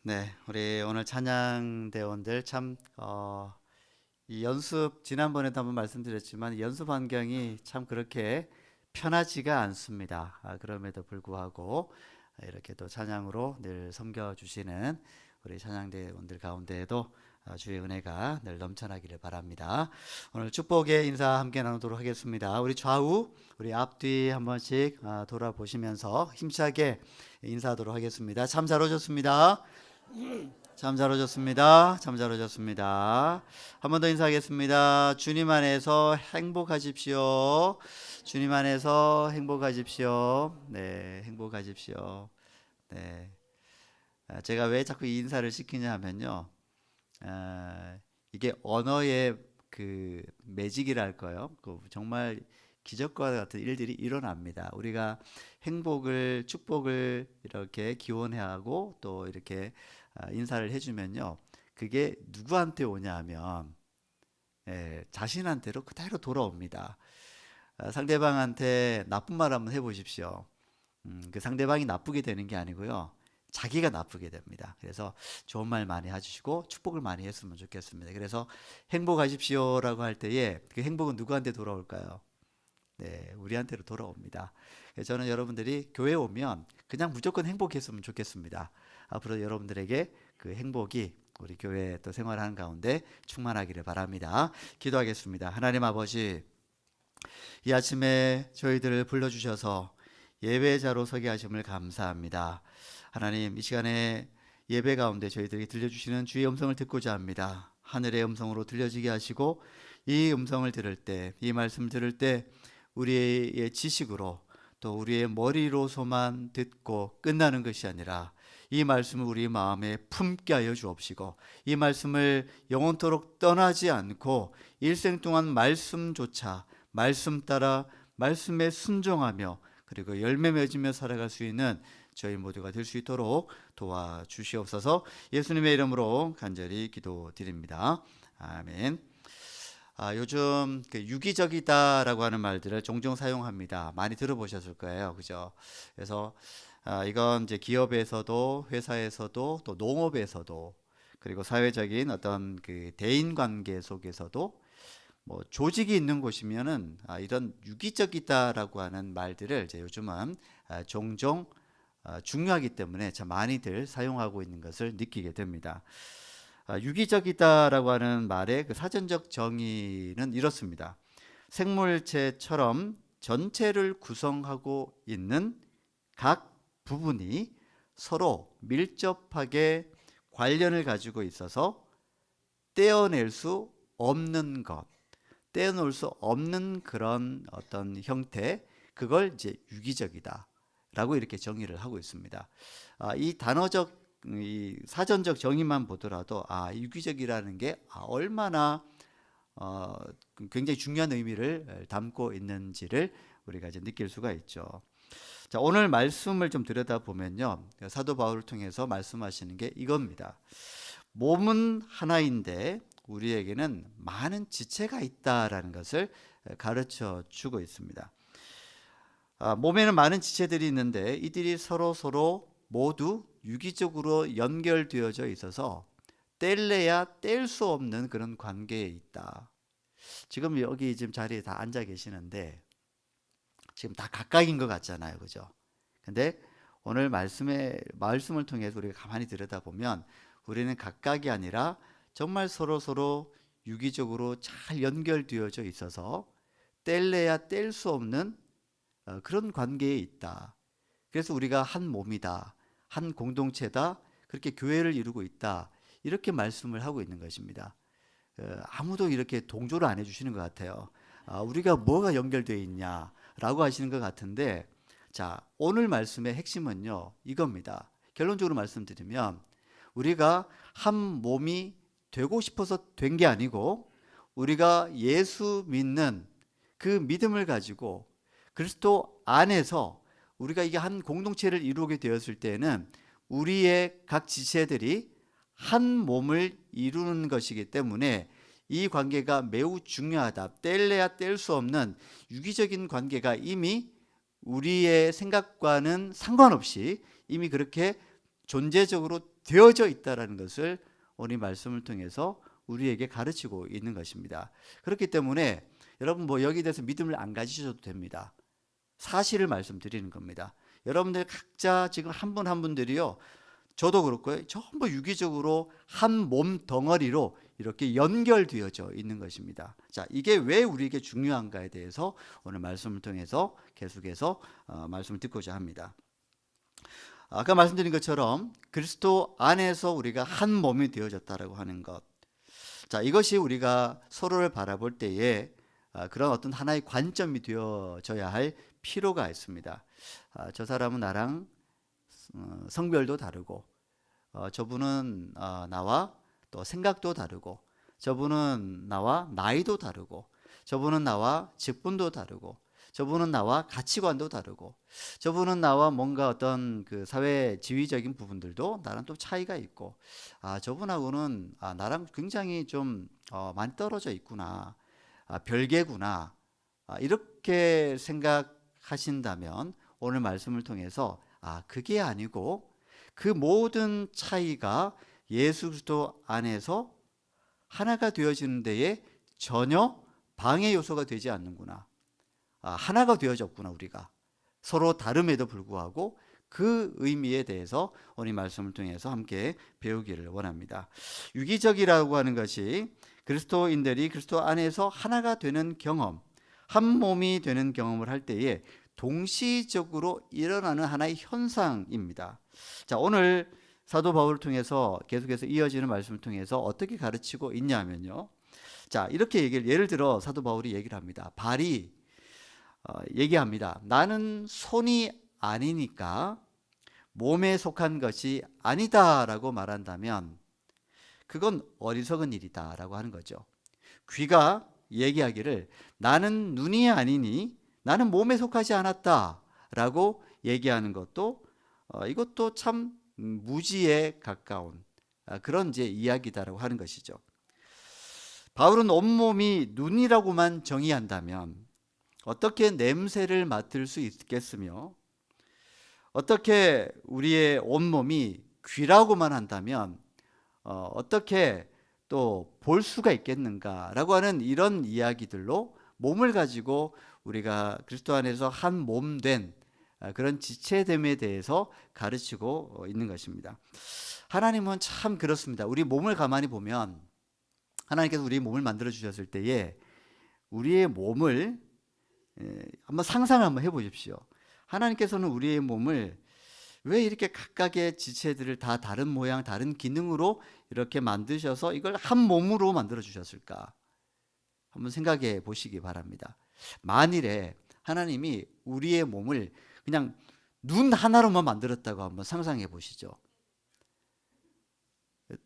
네, 우리 오늘 찬양대원들 참, 이 연습, 지난번에도 한번 말씀드렸지만, 이 연습 환경이 참 그렇게 편하지가 않습니다. 그럼에도 불구하고, 이렇게 또 찬양으로 늘 섬겨주시는 우리 찬양대원들 가운데에도 주의 은혜가 늘 넘쳐나기를 바랍니다. 오늘 축복의 인사 함께 나누도록 하겠습니다. 우리 좌우, 우리 앞뒤 한 번씩 돌아보시면서 힘차게 인사하도록 하겠습니다. 참 잘 오셨습니다. 참 잘 오셨습니다. 참 잘 오셨습니다. 한 번 더 인사하겠습니다. 주님 안에서 행복하십시오. 주님 안에서 행복하십시오. 네, 행복하십시오. 네. 제가 왜 자꾸 이 인사를 시키냐 하면요. 이게 언어의 그 매직이랄까요? 정말 기적과 같은 일들이 일어납니다. 우리가 행복을, 축복을 이렇게 기원해야 하고 또 이렇게 인사를 해주면요. 그게 누구한테 오냐 하면 자신한테로 그대로 돌아옵니다. 상대방한테 나쁜 말 한번 해보십시오. 그 상대방이 나쁘게 되는 게 아니고요. 자기가 나쁘게 됩니다. 그래서 좋은 말 많이 해주시고 축복을 많이 했으면 좋겠습니다. 그래서 행복하십시오라고 할 때에 그 행복은 누구한테 돌아올까요? 네, 우리한테로 돌아옵니다. 그래서 저는 여러분들이 교회 오면 그냥 무조건 행복했으면 좋겠습니다. 앞으로 여러분들에게 그 행복이 우리 교회 또 생활하는 가운데 충만하기를 바랍니다. 기도하겠습니다. 하나님 아버지, 이 아침에 저희들을 불러주셔서 예배자로 서게 하심을 감사합니다. 하나님, 이 시간에 예배 가운데 저희들에게 들려주시는 주의 음성을 듣고자 합니다. 하늘의 음성으로 들려지게 하시고 이 음성을 들을 때, 이 말씀 들을 때 우리의 지식으로 또 우리의 머리로서만 듣고 끝나는 것이 아니라 이 말씀을 우리 마음에 품게 하여 주옵시고 이 말씀을 영원토록 떠나지 않고 일생 동안 말씀조차 말씀 따라 말씀에 순종하며 그리고 열매 맺으며 살아갈 수 있는 저희 모두가 될 수 있도록 도와주시옵소서. 예수님의 이름으로 간절히 기도드립니다. 아멘. 요즘 그 유기적이다라고 하는 말들을 종종 사용합니다. 많이 들어보셨을 거예요, 그죠? 그래서 이건 이제 기업에서도 회사에서도 또 농업에서도 그리고 사회적인 어떤 그 대인 관계 속에서도 뭐 조직이 있는 곳이면은 이런 유기적이다라고 하는 말들을 이제 요즘은 종종 중요하기 때문에 참 많이들 사용하고 있는 것을 느끼게 됩니다. 유기적이다라고 하는 말의 그 사전적 정의는 이렇습니다. 생물체처럼 전체를 구성하고 있는 각 부분이 서로 밀접하게 관련을 가지고 있어서 떼어낼 수 없는 것, 떼어놓을 수 없는 그런 어떤 형태, 그걸 이제 유기적이다라고 이렇게 정의를 하고 있습니다. 이 단어적, 이 사전적 정의만 보더라도 유기적이라는 게 얼마나 어, 굉장히 중요한 의미를 담고 있는지를 우리가 이제 느낄 수가 있죠. 자, 오늘 말씀을 좀 들여다보면요, 사도 바울을 통해서 말씀하시는 게 이겁니다. 몸은 하나인데 우리에게는 많은 지체가 있다라는 것을 가르쳐 주고 있습니다. 몸에는 많은 지체들이 있는데 이들이 서로 모두 유기적으로 연결되어져 있어서 뗄래야 뗄 수 없는 그런 관계에 있다. 지금 여기 지금 자리에 다 앉아 계시는데 지금 다 각각인 것 같잖아요, 그죠? 근데 오늘 말씀을 통해서 우리가 가만히 들여다보면 우리는 각각이 아니라 정말 서로 유기적으로 잘 연결되어져 있어서 뗄래야 뗄 수 없는 그런 관계에 있다. 그래서 우리가 한 몸이다, 한 공동체다, 그렇게 교회를 이루고 있다, 이렇게 말씀을 하고 있는 것입니다. 아무도 이렇게 동조를 안 해주시는 것 같아요. 우리가 뭐가 연결되어 있냐라고 하시는 것 같은데, 자, 오늘 말씀의 핵심은요, 이겁니다. 결론적으로 말씀드리면 우리가 한 몸이 되고 싶어서 된 게 아니고 우리가 예수 믿는 그 믿음을 가지고 그리스도 안에서 우리가 이게 한 공동체를 이루게 되었을 때는 우리의 각 지체들이 한 몸을 이루는 것이기 때문에 이 관계가 매우 중요하다. 뗄래야 뗄 수 없는 유기적인 관계가 이미 우리의 생각과는 상관없이 이미 그렇게 존재적으로 되어져 있다라는 것을 오늘 말씀을 통해서 우리에게 가르치고 있는 것입니다. 그렇기 때문에 여러분 뭐 여기에 대해서 믿음을 안 가지셔도 됩니다. 사실을 말씀드리는 겁니다. 여러분들 각자 지금 한 분 한 분들이요, 저도 그렇고요, 전부 유기적으로 한 몸 덩어리로 이렇게 연결되어져 있는 것입니다. 자, 이게 왜 우리에게 중요한가에 대해서 오늘 말씀을 통해서 계속해서 말씀을 듣고자 합니다. 아까 말씀드린 것처럼 그리스도 안에서 우리가 한 몸이 되어졌다라고 하는 것. 자, 이것이 우리가 서로를 바라볼 때에 그런 어떤 하나의 관점이 되어져야 할 필요가 있습니다. 저 사람은 나랑 성별도 다르고, 저분은 나와 또 생각도 다르고, 저분은 나와 나이도 다르고, 저분은 나와 직분도 다르고, 저분은 나와 가치관도 다르고, 저분은 나와 뭔가 어떤 그 사회 지위적인 부분들도 나랑 또 차이가 있고, 저분하고는 나랑 굉장히 좀 많이 떨어져 있구나, 별개구나, 이렇게 생각하신다면 오늘 말씀을 통해서 그게 아니고 그 모든 차이가 예수 그리스도 안에서 하나가 되어지는 데에 전혀 방해 요소가 되지 않는구나. 하나가 되어졌구나. 우리가 서로 다름에도 불구하고 그 의미에 대해서 오늘 말씀을 통해서 함께 배우기를 원합니다. 유기적이라고 하는 것이 그리스도인들이 그리스도 안에서 하나가 되는 경험, 한 몸이 되는 경험을 할 때에 동시적으로 일어나는 하나의 현상입니다. 자, 오늘 사도 바울을 통해서 계속해서 이어지는 말씀을 통해서 어떻게 가르치고 있냐면요. 자, 이렇게 예를 들어 사도 바울이 얘기를 합니다. 발이 얘기합니다. 나는 손이 아니니까 몸에 속한 것이 아니다라고 말한다면 그건 어리석은 일이다라고 하는 거죠. 귀가 얘기하기를 나는 눈이 아니니 나는 몸에 속하지 않았다라고 얘기하는 것도 이것도 참 무지에 가까운 그런 이제 이야기다라고 하는 것이죠. 바울은 온몸이 눈이라고만 정의한다면 어떻게 냄새를 맡을 수 있겠으며, 어떻게 우리의 온몸이 귀라고만 한다면 어떻게 또 볼 수가 있겠는가라고 하는 이런 이야기들로 몸을 가지고 우리가 그리스도 안에서 한 몸 된 그런 지체됨에 대해서 가르치고 있는 것입니다. 하나님은 참 그렇습니다. 우리 몸을 가만히 보면 하나님께서 우리 몸을 만들어 주셨을 때에 우리의 몸을 한번 상상을 한번 해보십시오. 하나님께서는 우리의 몸을 왜 이렇게 각각의 지체들을 다 다른 모양, 다른 기능으로 이렇게 만드셔서 이걸 한 몸으로 만들어 주셨을까? 한번 생각해 보시기 바랍니다. 만일에 하나님이 우리의 몸을 그냥 눈 하나로만 만들었다고 한번 상상해 보시죠.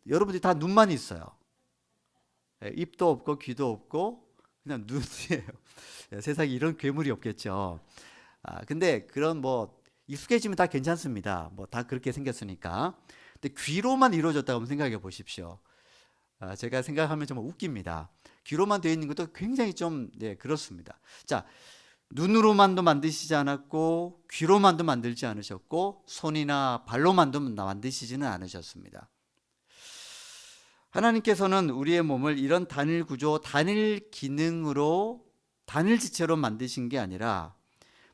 여러분들이 다 눈만 있어요. 입도 없고 귀도 없고 그냥 눈이에요. 세상에 이런 괴물이 없겠죠. 근데 그런 뭐 익숙해지면 다 괜찮습니다. 뭐 다 그렇게 생겼으니까. 근데 귀로만 이루어졌다고 한번 생각해 보십시오. 제가 생각하면 정말 웃깁니다. 귀로만 되어 있는 것도 굉장히 좀 그렇습니다. 자, 눈으로만도 만드시지 않았고 귀로만도 만들지 않으셨고 손이나 발로만도 만드시지는 않으셨습니다. 하나님께서는 우리의 몸을 이런 단일 구조, 단일 기능으로, 단일 지체로 만드신 게 아니라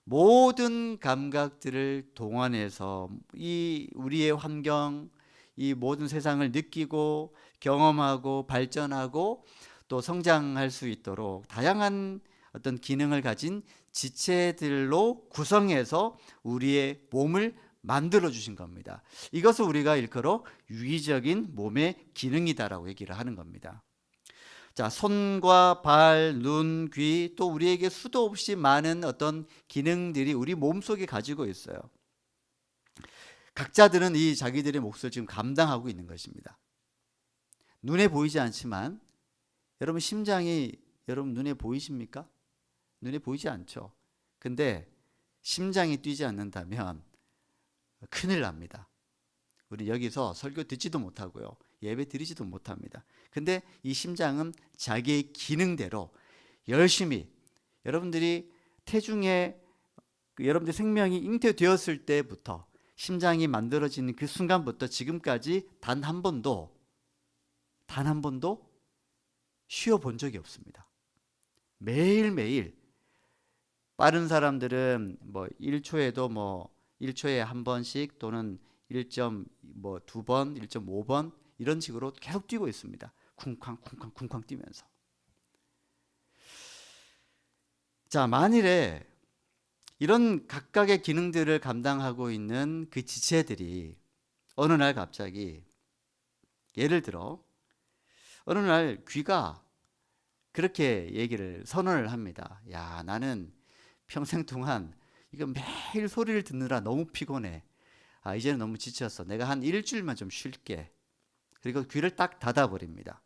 모든 감각들을 동원해서 이 우리의 환경, 이 모든 세상을 느끼고 경험하고 발전하고 또 성장할 수 있도록 다양한 어떤 기능을 가진 지체들로 구성해서 우리의 몸을 만들어 주신 겁니다. 이것을 우리가 일컬어 유기적인 몸의 기능이다라고 얘기를 하는 겁니다. 자, 손과 발, 눈, 귀, 또 우리에게 수도 없이 많은 어떤 기능들이 우리 몸속에 가지고 있어요. 각자들은 이 자기들의 몫을 지금 감당하고 있는 것입니다. 눈에 보이지 않지만 여러분 심장이 여러분 눈에 보이십니까? 눈에 보이지 않죠. 근데 심장이 뛰지 않는다면 큰일 납니다. 우리 여기서 설교 듣지도 못하고요. 예배 드리지도 못합니다. 근데 이 심장은 자기의 기능대로 열심히 여러분들이 태중에 여러분들 생명이 잉태되었을 때부터 심장이 만들어지는 그 순간부터 지금까지 단 한 번도 쉬어 본 적이 없습니다. 매일매일. 빠른 사람들은 뭐 1초에도 뭐 1초에 한 번씩 또는 1.2번, 1.5번 이런 식으로 계속 뛰고 있습니다. 쿵쾅 뛰면서. 자, 만일에 이런 각각의 기능들을 감당하고 있는 그 지체들이 어느 날 갑자기, 예를 들어 어느 날 귀가 그렇게 얘기를 선언을 합니다. 야, 나는 평생 동안 이거 매일 소리를 듣느라 너무 피곤해. 아, 이제는 너무 지쳤어. 내가 한 일주일만 좀 쉴게. 그리고 귀를 딱 닫아버립니다.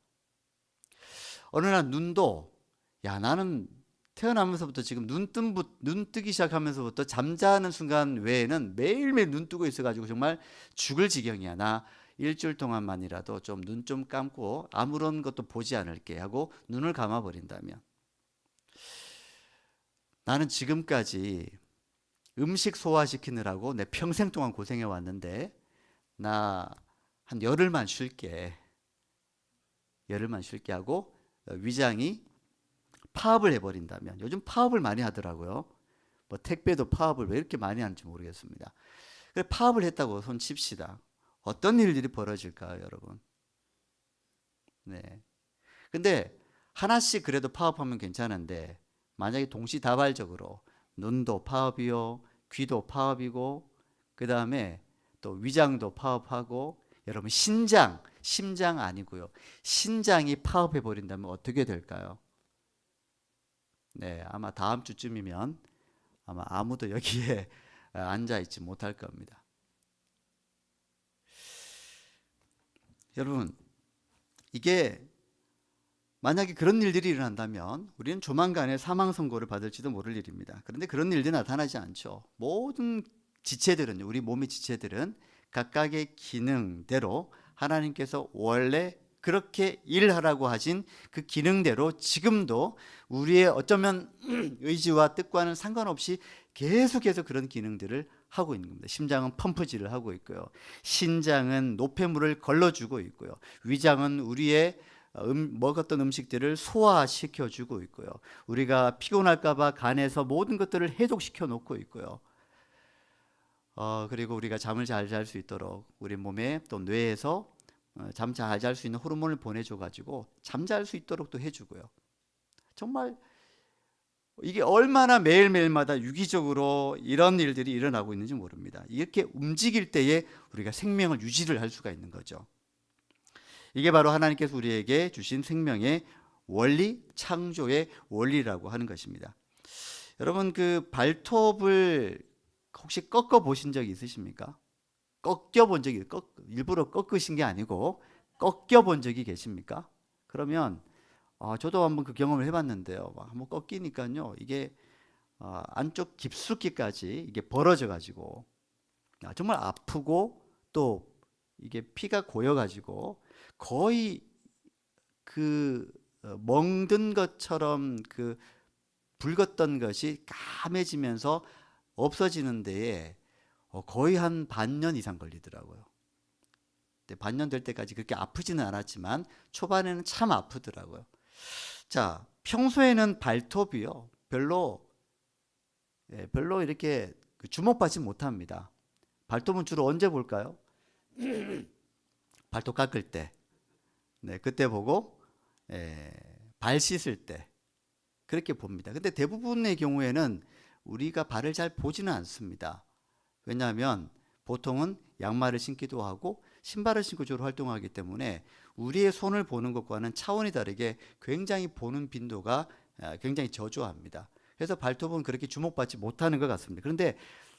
어느 날 눈도, 야, 나는 태어나면서부터 지금 눈 뜨기 시작하면서부터 잠자는 순간 외에는 매일매일 눈 뜨고 있어가지고 정말 죽을 지경이야. 나 일주일 동안만이라도 좀 눈 좀 감고 아무런 것도 보지 않을게 하고 눈을 감아버린다면, 나는 지금까지 음식 소화시키느라고 내 평생 동안 고생해 왔는데 나 한 열흘만 쉴게. 열흘만 쉴게 하고 위장이 파업을 해버린다면, 요즘 파업을 많이 하더라고요. 뭐 택배도 파업을 왜 이렇게 많이 하는지 모르겠습니다. 파업을 했다고 손 칩시다. 어떤 일들이 벌어질까요, 여러분? 네. 근데 하나씩 그래도 파업하면 괜찮은데, 만약에 동시다발적으로 눈도 파업이요, 귀도 파업이고, 그 다음에 또 위장도 파업하고, 여러분 심장 아니고요, 신장이 파업해 버린다면 어떻게 될까요? 네, 아마 다음 주쯤이면 아마 아무도 여기에 앉아 있지 못할 겁니다. 여러분, 이게 만약에 그런 일들이 일어난다면 우리는 조만간에 사망 선고를 받을지도 모를 일입니다. 그런데 그런 일들이 나타나지 않죠. 모든 지체들은, 우리 몸의 지체들은 각각의 기능대로 하나님께서 원래 그렇게 일하라고 하신 그 기능대로 지금도 우리의 어쩌면 의지와 뜻과는 상관없이 계속해서 그런 기능들을 하고 있는 겁니다. 심장은 펌프질을 하고 있고요. 신장은 노폐물을 걸러주고 있고요. 위장은 우리의 먹었던 음식들을 소화시켜 주고 있고요. 우리가 피곤할까 봐 간에서 모든 것들을 해독시켜 놓고 있고요. 그리고 우리가 잠을 잘 잘 수 있도록 우리 몸에 또 뇌에서 잠 잘 잘 수 있는 호르몬을 보내줘 가지고 잠잘 수 있도록 또 해주고요. 정말 이게 얼마나 매일매일마다 유기적으로 이런 일들이 일어나고 있는지 모릅니다. 이렇게 움직일 때에 우리가 생명을 유지를 할 수가 있는 거죠. 이게 바로 하나님께서 우리에게 주신 생명의 원리, 창조의 원리라고 하는 것입니다. 여러분, 그 발톱을 혹시 꺾어 보신 적이 있으십니까? 꺾여 본 적이, 일부러 꺾으신 게 아니고 꺾여 본 적이 계십니까? 그러면 저도 한번 그 경험을 해봤는데요. 한번 꺾이니까요, 이게 안쪽 깊숙이까지 이게 벌어져 가지고 정말 아프고, 또 이게 피가 고여 가지고 거의 그 멍든 것처럼 그 붉었던 것이 까매지면서 없어지는 데에 거의 한 반년 이상 걸리더라고요. 반년 될 때까지 그렇게 아프지는 않았지만 초반에는 참 아프더라고요. 자, 평소에는 발톱이요, 별로 이렇게 주목받지 못합니다. 발톱은 주로 언제 볼까요? 발톱 깎을 때, 네, 그때 보고, 발 씻을 때 그렇게 봅니다. 근데 대부분의 경우에는 우리가 발을 잘 보지는 않습니다. 왜냐하면 보통은 양말을 신기도 하고 신발을 신고 주로 활동하기 때문에 우리의 손을 보는 것과는 차원이 다르게 굉장히 보는 빈도가 굉장히 저조합니다. 그래서 발톱은 그렇게 주목받지 못하는 것 같습니다. 그런데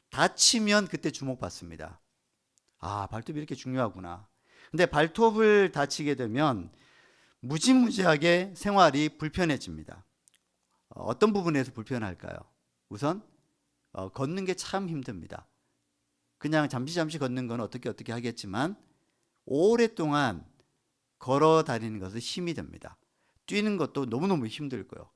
다치면 그때 주목받습니다. 아, 발톱이 이렇게 중요하구나. 근데 발톱을 다치게 되면 무지무지하게 생활이 불편해집니다. 어떤 부분에서 불편할까요? 우선 걷는 게 참 힘듭니다. 그냥 잠시 걷는 건 어떻게 하겠지만 오랫동안 걸어 다니는 것은 힘이 듭니다. 뛰는 것도 너무너무 힘들고요.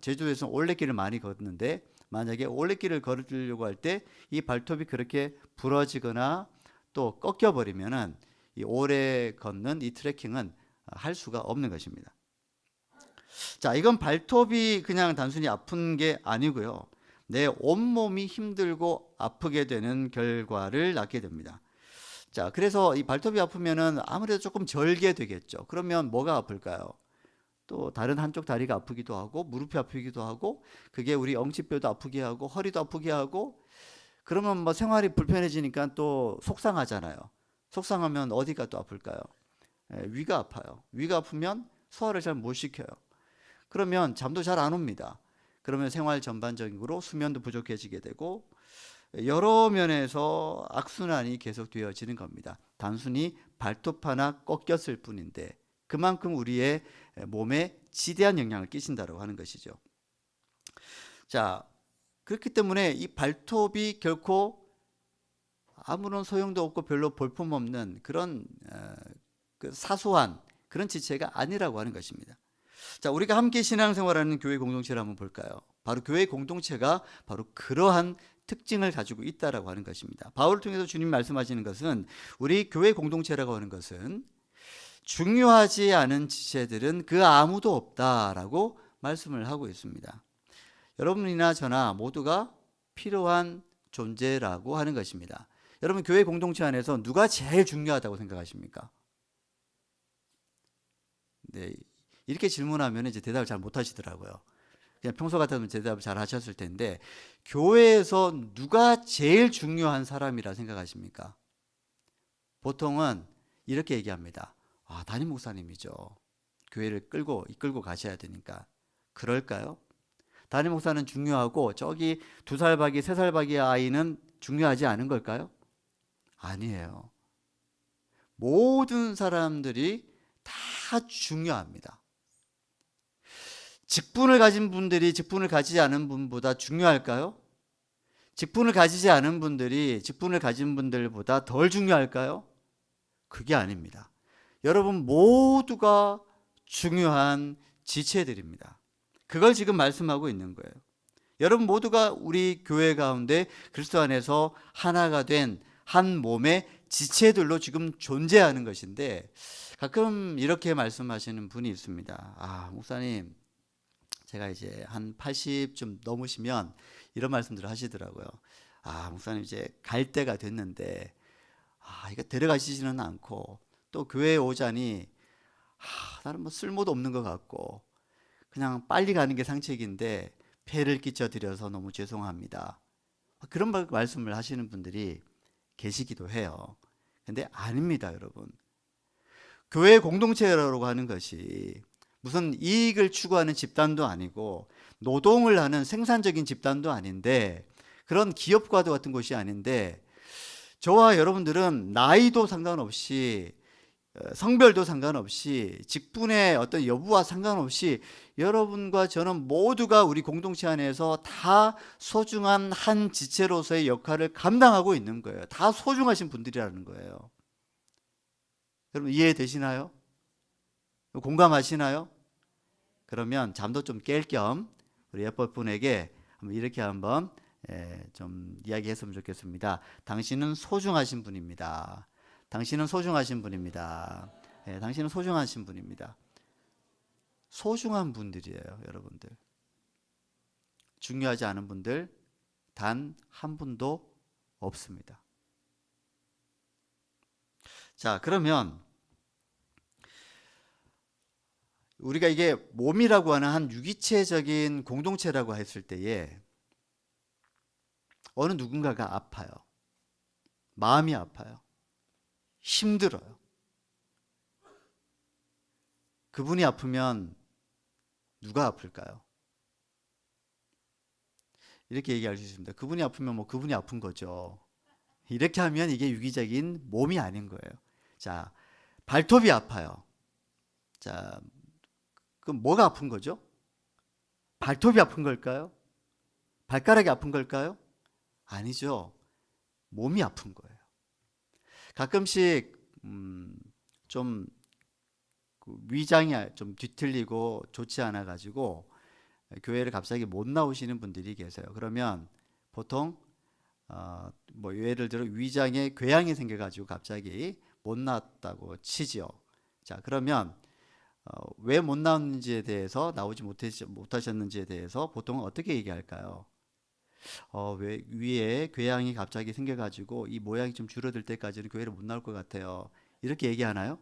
제주도에서는 올레길을 많이 걷는데 만약에 올레길을 걸으려고 할 때 이 발톱이 그렇게 부러지거나 또 꺾여 버리면은 이 오래 걷는 이 트레킹은 할 수가 없는 것입니다. 자, 이건 발톱이 그냥 단순히 아픈 게 아니고요. 내 온몸이 힘들고 아프게 되는 결과를 낳게 됩니다. 자, 그래서 이 발톱이 아프면은 아무래도 조금 절게 되겠죠. 그러면 뭐가 아플까요? 또 다른 한쪽 다리가 아프기도 하고 무릎이 아프기도 하고 그게 우리 엉치뼈도 아프게 하고 허리도 아프게 하고 그러면 뭐 생활이 불편해지니까 또 속상하잖아요. 속상하면 어디가 또 아플까요? 위가 아파요. 위가 아프면 소화를 잘 못 시켜요. 그러면 잠도 잘 안 옵니다. 그러면 생활 전반적으로 수면도 부족해지게 되고 여러 면에서 악순환이 계속되어지는 겁니다. 단순히 발톱 하나 꺾였을 뿐인데 그만큼 우리의 몸에 지대한 영향을 끼친다고 하는 것이죠. 자, 그렇기 때문에 이 발톱이 결코 아무런 소용도 없고 별로 볼품없는 그런 그 사소한 그런 지체가 아니라고 하는 것입니다. 자, 우리가 함께 신앙생활하는 교회 공동체를 한번 볼까요? 바로 교회 공동체가 바로 그러한 특징을 가지고 있다라고 하는 것입니다. 바울을 통해서 주님 말씀하시는 것은 우리 교회 공동체라고 하는 것은 중요하지 않은 지체들은 그 아무도 없다라고 말씀을 하고 있습니다. 여러분이나 저나 모두가 필요한 존재라고 하는 것입니다. 여러분 교회 공동체 안에서 누가 제일 중요하다고 생각하십니까? 네, 이렇게 질문하면 이제 대답을 잘 못하시더라고요. 그냥 평소 같으면 대답을 잘 하셨을 텐데 교회에서 누가 제일 중요한 사람이라 생각하십니까? 보통은 이렇게 얘기합니다. 아, 담임 목사님이죠. 교회를 이끌고 가셔야 되니까. 그럴까요? 담임 목사는 중요하고 저기 2살 박이 3살 박이 아이는 중요하지 않은 걸까요? 아니에요. 모든 사람들이 다 중요합니다. 직분을 가진 분들이 직분을 가지지 않은 분보다 중요할까요? 직분을 가지지 않은 분들이 직분을 가진 분들보다 덜 중요할까요? 그게 아닙니다. 여러분 모두가 중요한 지체들입니다. 그걸 지금 말씀하고 있는 거예요. 여러분 모두가 우리 교회 가운데 그리스도 안에서 하나가 된 한 몸의 지체들로 지금 존재하는 것인데 가끔 이렇게 말씀하시는 분이 있습니다. 아, 목사님, 제가 이제 한 80좀 넘으시면 이런 말씀들을 하시더라고요. 아, 목사님 이제 갈 때가 됐는데 이거 데려가시지는 않고 또 교회에 오자니 나는 뭐 쓸모도 없는 것 같고 그냥 빨리 가는 게 상책인데 폐를 끼쳐드려서 너무 죄송합니다. 그런 말씀을 하시는 분들이 계시기도 해요. 근데 아닙니다, 여러분. 교회 공동체라고 하는 것이 무슨 이익을 추구하는 집단도 아니고 노동을 하는 생산적인 집단도 아닌데 그런 기업과도 같은 곳이 아닌데 저와 여러분들은 나이도 상관없이 성별도 상관없이 직분의 어떤 여부와 상관없이 여러분과 저는 모두가 우리 공동체 안에서 다 소중한 한 지체로서의 역할을 감당하고 있는 거예요. 다 소중하신 분들이라는 거예요. 여러분 이해되시나요? 공감하시나요? 그러면 잠도 좀 깰 겸 우리 옆에 분에게 이렇게 한번 좀 이야기했으면 좋겠습니다. 당신은 소중하신 분입니다. 당신은 소중하신 분입니다. 당신은 소중하신 분입니다. 소중한 분들이에요, 여러분들. 중요하지 않은 분들 단 한 분도 없습니다. 자, 그러면 우리가 이게 몸이라고 하는 한 유기체적인 공동체라고 했을 때에 어느 누군가가 아파요. 마음이 아파요. 힘들어요. 그분이 아프면 누가 아플까요? 이렇게 얘기할 수 있습니다. 그분이 아프면 뭐 그분이 아픈 거죠. 이렇게 하면 이게 유기적인 몸이 아닌 거예요. 자, 발톱이 아파요. 자, 그럼 뭐가 아픈 거죠? 발톱이 아픈 걸까요? 발가락이 아픈 걸까요? 아니죠. 몸이 아픈 거예요. 가끔씩 좀 위장이 좀 뒤틀리고 좋지 않아 가지고 교회를 갑자기 못 나오시는 분들이 계세요. 그러면 보통 뭐 예를 들어 위장에 궤양이 생겨가지고 갑자기 못 나왔다고 치지요. 자, 그러면 왜 못 나왔는지에 대해서 나오지 못하셨는지에 대해서 보통 어떻게 얘기할까요? 왜 위에 궤양이 갑자기 생겨가지고 이 모양이 좀 줄어들 때까지는 교회를 못 나올 것 같아요. 이렇게 얘기하나요?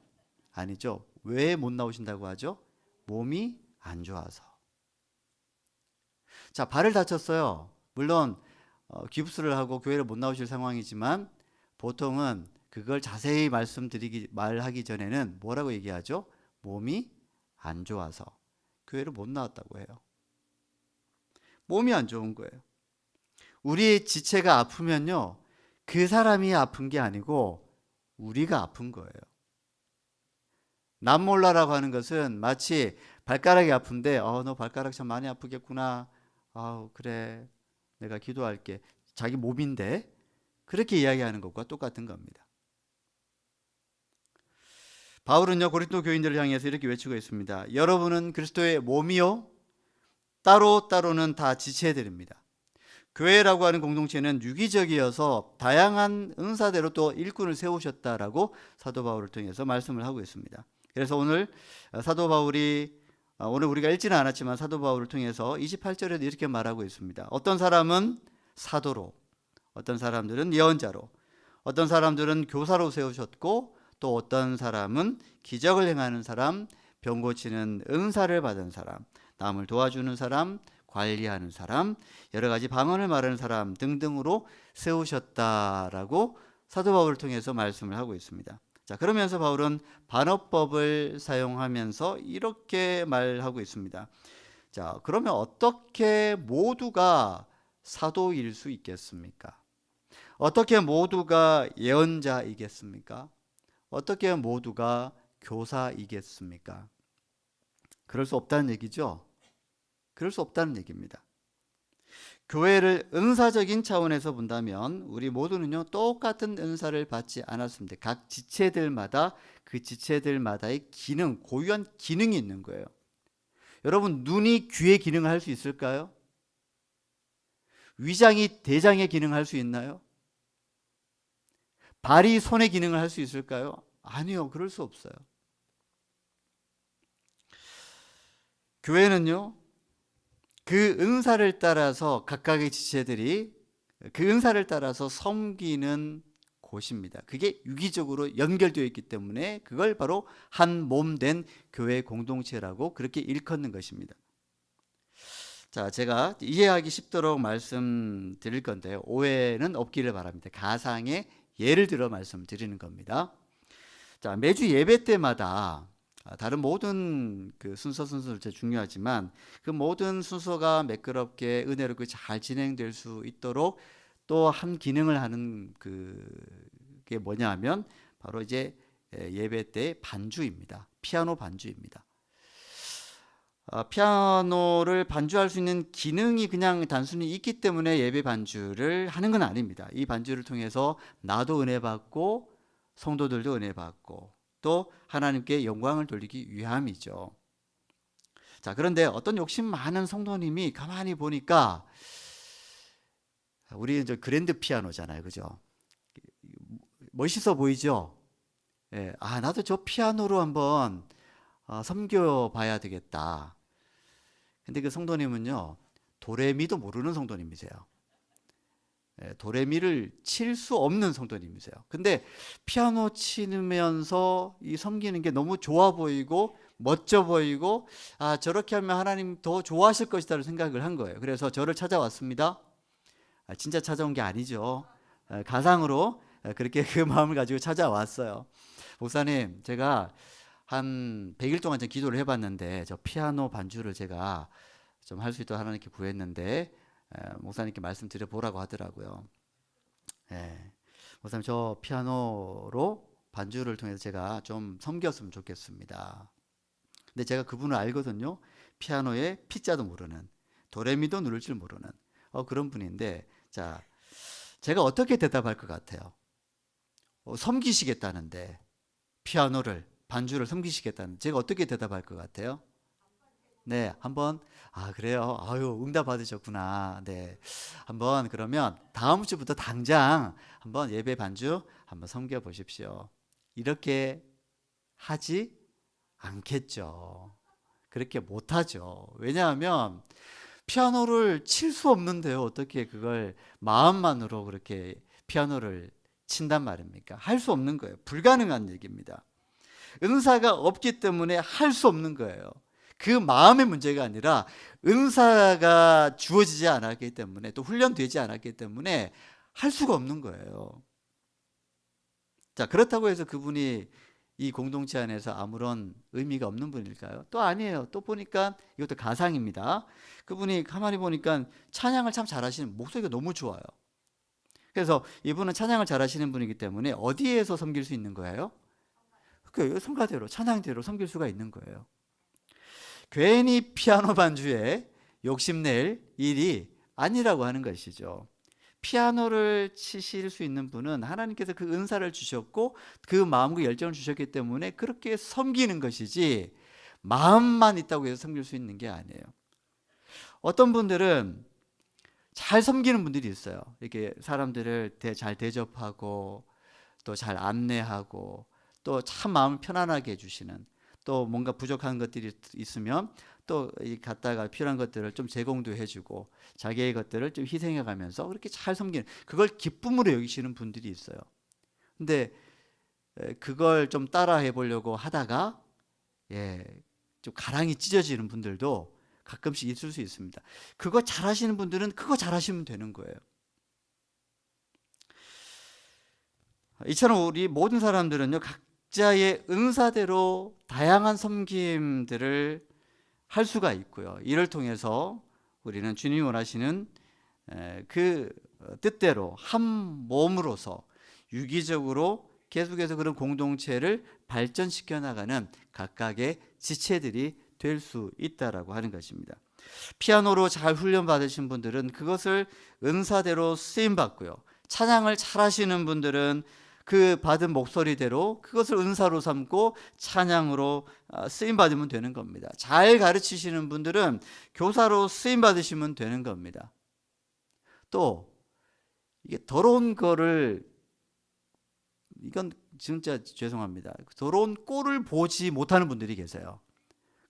아니죠. 왜 못 나오신다고 하죠? 몸이 안 좋아서. 자, 발을 다쳤어요. 물론 기부스를 하고 교회를 못 나오실 상황이지만 보통은 그걸 자세히 말하기 전에는 뭐라고 얘기하죠? 몸이 안 좋아서 교회를 못 나왔다고 해요. 몸이 안 좋은 거예요. 우리의 지체가 아프면요, 그 사람이 아픈 게 아니고 우리가 아픈 거예요. 남 몰라라고 하는 것은 마치 발가락이 아픈데 너 발가락 참 많이 아프겠구나. 그래, 내가 기도할게. 자기 몸인데 그렇게 이야기하는 것과 똑같은 겁니다. 바울은요, 고린도 교인들을 향해서 이렇게 외치고 있습니다. 여러분은 그리스도의 몸이요, 따로따로는 다 지체들입니다. 교회라고 하는 공동체는 유기적이어서 다양한 은사대로 또 일꾼을 세우셨다라고 사도 바울을 통해서 말씀을 하고 있습니다. 그래서 오늘 사도 바울이 오늘 우리가 읽지는 않았지만 사도 바울을 통해서 28절에도 이렇게 말하고 있습니다. 어떤 사람은 사도로, 어떤 사람들은 예언자로, 어떤 사람들은 교사로 세우셨고, 또 어떤 사람은 기적을 행하는 사람, 병 고치는 은사를 받은 사람, 남을 도와주는 사람, 관리하는 사람, 여러 가지 방언을 말하는 사람 등등으로 세우셨다라고 사도 바울을 통해서 말씀을 하고 있습니다. 자, 그러면서 바울은 반어법을 사용하면서 이렇게 말하고 있습니다. 자, 그러면 어떻게 모두가 사도일 수 있겠습니까? 어떻게 모두가 예언자이겠습니까? 어떻게 모두가 교사이겠습니까? 그럴 수 없다는 얘기죠. 그럴 수 없다는 얘기입니다. 교회를 은사적인 차원에서 본다면 우리 모두는요, 똑같은 은사를 받지 않았습니다. 각 지체들마다 그 지체들마다의 기능, 고유한 기능이 있는 거예요. 여러분, 눈이 귀의 기능을 할 수 있을까요? 위장이 대장의 기능을 할 수 있나요? 발이 손의 기능을 할 수 있을까요? 아니요, 그럴 수 없어요. 교회는요, 그 은사를 따라서 각각의 지체들이 그 은사를 따라서 섬기는 곳입니다. 그게 유기적으로 연결되어 있기 때문에 그걸 바로 한 몸 된 교회 공동체라고 그렇게 일컫는 것입니다. 자, 제가 이해하기 쉽도록 말씀드릴 건데요, 오해는 없기를 바랍니다. 가상의 예를 들어 말씀드리는 겁니다. 자, 매주 예배 때마다 다른 모든 그 순서도 중요하지만 그 모든 순서가 매끄럽게 은혜롭게 잘 진행될 수 있도록 또 한 기능을 하는 그게 뭐냐 하면 바로 이제 예배 때 반주입니다. 피아노 반주입니다. 피아노를 반주할 수 있는 기능이 그냥 단순히 있기 때문에 예배 반주를 하는 건 아닙니다. 이 반주를 통해서 나도 은혜 받고 성도들도 은혜 받고 또 하나님께 영광을 돌리기 위함이죠. 자, 그런데 어떤 욕심 많은 성도님이 가만히 보니까 우리 이제 그랜드 피아노잖아요, 그죠? 멋있어 보이죠? 예, 나도 저 피아노로 한번 섬겨봐야 되겠다. 근데 그 성도님은요, 도레미도 모르는 성도님이세요. 도레미를 칠 수 없는 성도님이세요. 근데 피아노 치면서 이 섬기는 게 너무 좋아 보이고 멋져 보이고 저렇게 하면 하나님 더 좋아하실 것이다라는 생각을 한 거예요. 그래서 저를 찾아왔습니다. 진짜 찾아온 게 아니죠. 가상으로 그렇게 그 마음을 가지고 찾아왔어요. 목사님, 제가 한 100일 동안 좀 기도를 해봤는데 저 피아노 반주를 제가 좀 할 수 있도록 하나님께 구했는데 목사님께 말씀드려 보라고 하더라고요. 목사님, 저 피아노로 반주를 통해서 제가 좀 섬겼으면 좋겠습니다. 근데 제가 그분을 알거든요. 피아노에 피자도 모르는, 도레미도 누를 줄 모르는 그런 분인데, 자, 제가 어떻게 대답할 것 같아요? 섬기시겠다는데, 피아노를 반주를 섬기시겠다는, 제가 어떻게 대답할 것 같아요? 네, 한번 그래요. 아유, 응답 받으셨구나. 네. 한번 그러면 다음 주부터 당장 한번 예배 반주 한번 섬겨 보십시오. 이렇게 하지 않겠죠. 그렇게 못 하죠. 왜냐하면 피아노를 칠 수 없는데요. 어떻게 그걸 마음만으로 그렇게 피아노를 친단 말입니까? 할 수 없는 거예요. 불가능한 얘기입니다. 은사가 없기 때문에 할 수 없는 거예요. 그 마음의 문제가 아니라 은사가 주어지지 않았기 때문에, 또 훈련되지 않았기 때문에 할 수가 없는 거예요. 자, 그렇다고 해서 그분이 이 공동체 안에서 아무런 의미가 없는 분일까요? 또 아니에요. 또 보니까 이것도 가상입니다. 그분이 가만히 보니까 찬양을 참 잘하시는, 목소리가 너무 좋아요. 그래서 이분은 찬양을 잘하시는 분이기 때문에 어디에서 섬길 수 있는 거예요? 그 성가대로, 찬양대로 섬길 수가 있는 거예요. 괜히 피아노 반주에 욕심낼 일이 아니라고 하는 것이죠. 피아노를 치실 수 있는 분은 하나님께서 그 은사를 주셨고 그 마음과 열정을 주셨기 때문에 그렇게 섬기는 것이지, 마음만 있다고 해서 섬길 수 있는 게 아니에요. 어떤 분들은 잘 섬기는 분들이 있어요. 이렇게 사람들을 잘 대접하고 또 잘 안내하고 또 참 마음을 편안하게 해주시는, 또 뭔가 부족한 것들이 있으면 또 갖다가 필요한 것들을 좀 제공도 해주고 자기의 것들을 좀 희생해가면서 그렇게 잘 섬기는, 그걸 기쁨으로 여기시는 분들이 있어요. 근데 그걸 좀 따라해 보려고 하다가 좀 가랑이 찢어지는 분들도 가끔씩 있을 수 있습니다. 그거 잘하시는 분들은 그거 잘하시면 되는 거예요. 이처럼 우리 모든 사람들은요, 각자의 은사대로 다양한 섬김들을 할 수가 있고요. 이를 통해서 우리는 주님이 원하시는 그 뜻대로 한 몸으로서 유기적으로 계속해서 그런 공동체를 발전시켜 나가는 각각의 지체들이 될 수 있다라고 하는 것입니다. 피아노로 잘 훈련 받으신 분들은 그것을 은사대로 쓰임 받고요. 찬양을 잘 하시는 분들은 그 받은 목소리대로 그것을 은사로 삼고 찬양으로 쓰임 받으면 되는 겁니다. 잘 가르치시는 분들은 교사로 쓰임 받으시면 되는 겁니다. 또 이게 더러운 거를, 이건 진짜 죄송합니다. 더러운 꼴을 보지 못하는 분들이 계세요.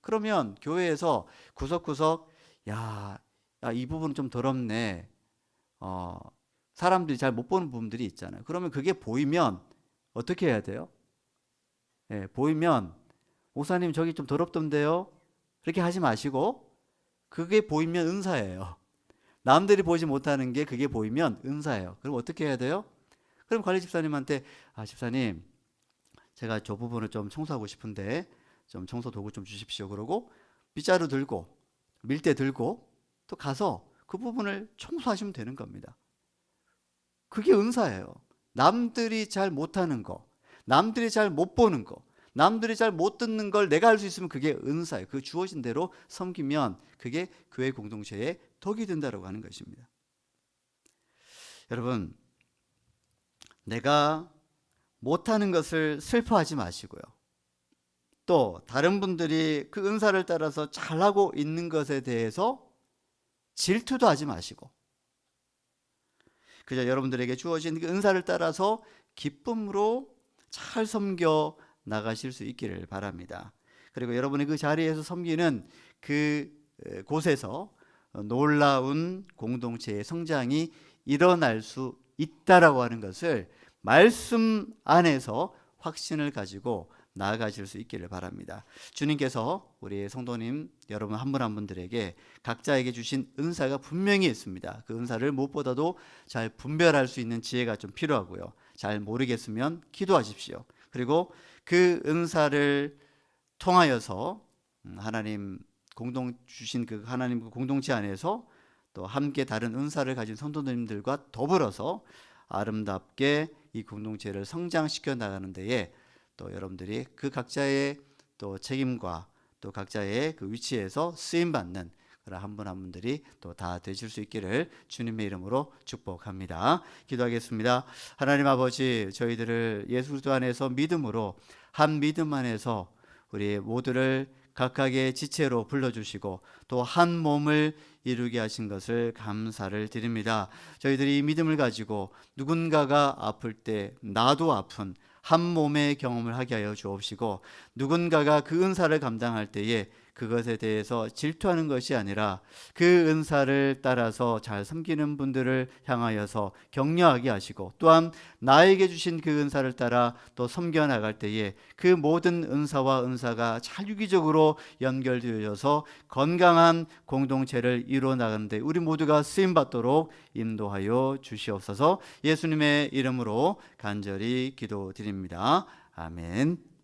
그러면 교회에서 구석구석 이 부분은 좀 더럽네, 사람들이 잘 못 보는 부분들이 있잖아요. 그러면 그게 보이면 어떻게 해야 돼요? 보이면 목사님 저기 좀 더럽던데요? 그렇게 하지 마시고, 그게 보이면 은사예요. 남들이 보지 못하는 게 그게 보이면 은사예요. 그럼 어떻게 해야 돼요? 그럼 관리 집사님한테 집사님 제가 저 부분을 좀 청소하고 싶은데 좀 청소 도구 좀 주십시오. 그러고 빗자루 들고 밀대 들고 또 가서 그 부분을 청소하시면 되는 겁니다. 그게 은사예요. 남들이 잘 못하는 거, 남들이 잘 못 보는 거, 남들이 잘 못 듣는 걸 내가 할 수 있으면 그게 은사예요. 그 주어진 대로 섬기면 그게 교회 공동체의 덕이 된다고 하는 것입니다. 여러분, 내가 못하는 것을 슬퍼하지 마시고요. 또 다른 분들이 그 은사를 따라서 잘하고 있는 것에 대해서 질투도 하지 마시고, 그저 여러분들에게 주어진 그 은사를 따라서 기쁨으로 잘 섬겨 나가실 수 있기를 바랍니다. 그리고 여러분이 그 자리에서 섬기는 그 곳에서 놀라운 공동체의 성장이 일어날 수 있다라고 하는 것을 말씀 안에서 확신을 가지고 나아가실 수 있기를 바랍니다. 주님께서 우리 성도님 여러분 한 분 한 분들에게 각자에게 주신 은사가 분명히 있습니다. 그 은사를 무엇보다도 잘 분별할 수 있는 지혜가 좀 필요하고요. 잘 모르겠으면 기도하십시오. 그리고 그 은사를 통하여서 하나님 주신 그 하나님 그 공동체 안에서 또 함께 다른 은사를 가진 성도님들과 더불어서 아름답게 이 공동체를 성장시켜 나가는 데에 또 여러분들이 그 각자의 또 책임과 또 각자의 그 위치에서 쓰임 받는 그런 한 분 한 분들이 또 다 되실 수 있기를 주님의 이름으로 축복합니다. 기도하겠습니다. 하나님 아버지, 저희들을 예수 그리스도 안에서 믿음으로 한 믿음 안에서 우리 모두를 각각의 지체로 불러주시고 또 한 몸을 이루게 하신 것을 감사를 드립니다. 저희들이 이 믿음을 가지고 누군가가 아플 때 나도 아픈 한 몸의 경험을 하게 하여 주옵시고, 누군가가 그 은사를 감당할 때에 그것에 대해서 질투하는 것이 아니라 그 은사를 따라서 잘 섬기는 분들을 향하여서 격려하게 하시고, 또한 나에게 주신 그 은사를 따라 또 섬겨 나갈 때에 그 모든 은사와 은사가 잘 유기적으로 연결되어서 건강한 공동체를 이루어 나가는데 우리 모두가 쓰임 받도록 인도하여 주시옵소서. 예수님의 이름으로 간절히 기도드립니다. 아멘.